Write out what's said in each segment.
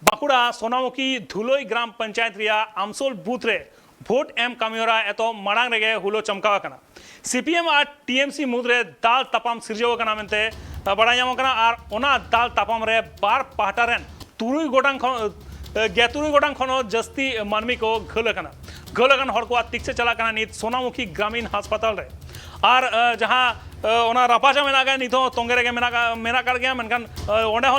বাঁকুড়া সোনামুখী ধুলোই গ্রাম panchayat Riya আমসোল booth রে ভোट M कामियोरा एतो मांग रेगे हुलो चमकावा कना सीपीएम और टीएमसी मुद रे दाल तपाम सिरजो कना मेनते बड़ा जामो कना और ओना दाल तपाम रे बार पाहटा रेन तुरुई गोटांग गेतुरुई गोटांग खनो जस्ती मानमी को घल कन हर को तिक से चला कना नित सोनामुखी ग्रामीण अस्पताल रे और जहाँ ओना रापाचा मेना गया नितो तोंगे रेगे मेना कर गया मेनकान ओने हो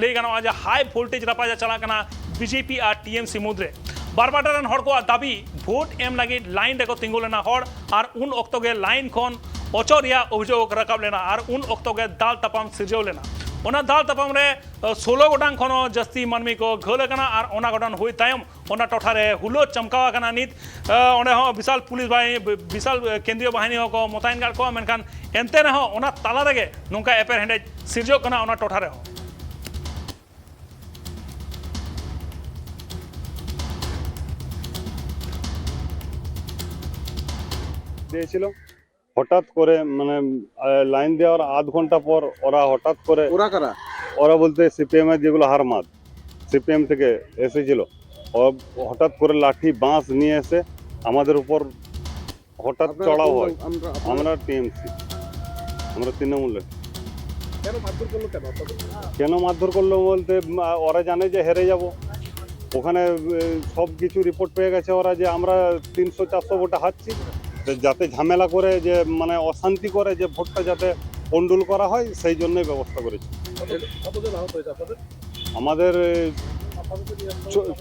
ले गना आज हाई वोल्टेज रापाचा चला कना बीजेपी और टीएमसी मुद रे बारबाटारन हर को दाबी भोट एम लगी लाइन रेको तिंगु लेना हर और उन ऑक्तो के लाइन खन अचोरिया अभियोग रकाब लेना और उन ऑक्तो के दाल तपाम सिरजो लेना ओना दाल तपाम रे 16 गोटांग खनो जस्ती मानमी को घल कना और ओना गोटान हुई तायम ओना टोठा रे हुलो चमकावा कना नित ओने हो विशाल पुलिस बाहिनी विशाल केंद्रीय बाहिनी हो को मोतायन गार्ड को मेनखान एनते रे हो ओना ताला रेगे नोंका एपर हेंडेज सिरजो कना ओना टोठा रे हो দিয়েছিল হঠাৎ করে মানে লাইন দেওয়ার আধ ঘন্টা পর ওরা হঠাৎ করে ওরা বলতে সিপিএম এর যেগুলো হারমাদ সিপিএম থেকে এসেছিল হঠাৎ করে লাঠি বাঁশ নিয়ে এসে আমাদের উপর হঠাৎ চড়াও হয়। আমরা টিএমসি আমরা তৃণমূলের। কেন মারধর করলো বলতে ওরা জানে যে হেরে যাব, ওখানে সব কিছু রিপোর্ট পেয়ে গেছে ওরা যে আমরা 300-400 ভোটে হারছি, যাতে ঝামেলা করে যে মানে অশান্তি করে যে ভোটটা যাতে কন্ডুল করা হয় সেই জন্যই ব্যবস্থা করেছে। আমাদের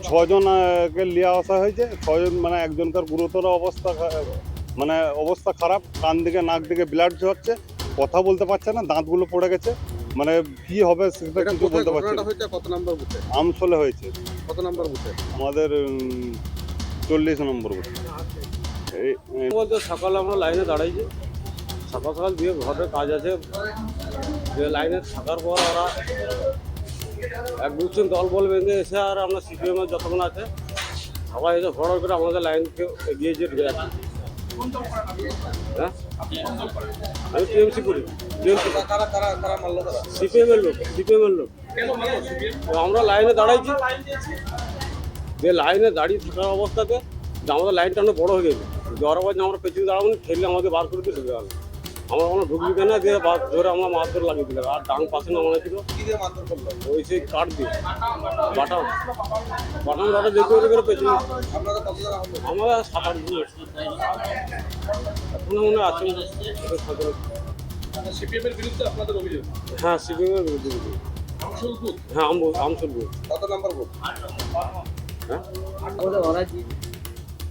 6 জনকে নিয়ে আসা হয়েছে, 6 জন মানে একজনকার গুরুতর অবস্থা খারাপ, কান দিকে নাক দিকে ব্লাড ঝরছে, কথা বলতে পারছে না, দাঁতগুলো পড়ে গেছে, মানে কি হবে সেটা কিছু বলতে পারছে না। কত নাম্বার বুথে? আমসলে হয়েছে। কত নাম্বার বুথে? আমাদের 40 নম্বর বুথে। বলতে সকালে আমরা লাইনে দাঁড়াইছি, সকাল দিয়ে ঘরের কাজ আছে, যে লাইনে থাকার পর ওরা 1-2 দল বল বেঁধে এসে আর আমরা সিপিএমের যতক্ষণ আছে সবাই এসে ঘর করে আমাদের লাইনকে এগিয়ে যে ঢুকে যাচ্ছে। হ্যাঁ, আমি টিএমসি করি, সিপিএমের লোক। আমরা লাইনে দাঁড়াইছি, যে লাইনে দাঁড়িয়ে থাকার অবস্থাতে আমাদের লাইনটা অনেক বড় হয়ে গেছে, জড়াবাজ আমরা পেছনে দাঁড়াবো না, ঠেললে আমাদের বার করে দিয়ে ঢুকে গেল। আমরা কোনো ঢুকবি কেনা দিয়ে ধরে আমরা মারধর লাগিয়ে দিলাম। আর ডাং পাশে না মনে ছিল ওই সেই কাঠ দিয়ে বাটাম বাটা দেখে করে পেছনে আমরা 7-8 জন এখন মনে আছে। সিপিএমের বিরুদ্ধে আপনাদের অভিযোগ? হ্যাঁ, সিপিএমের বিরুদ্ধে। হ্যাঁ, আমসল বুথ। কত নাম্বার বুথ? হ্যাঁ,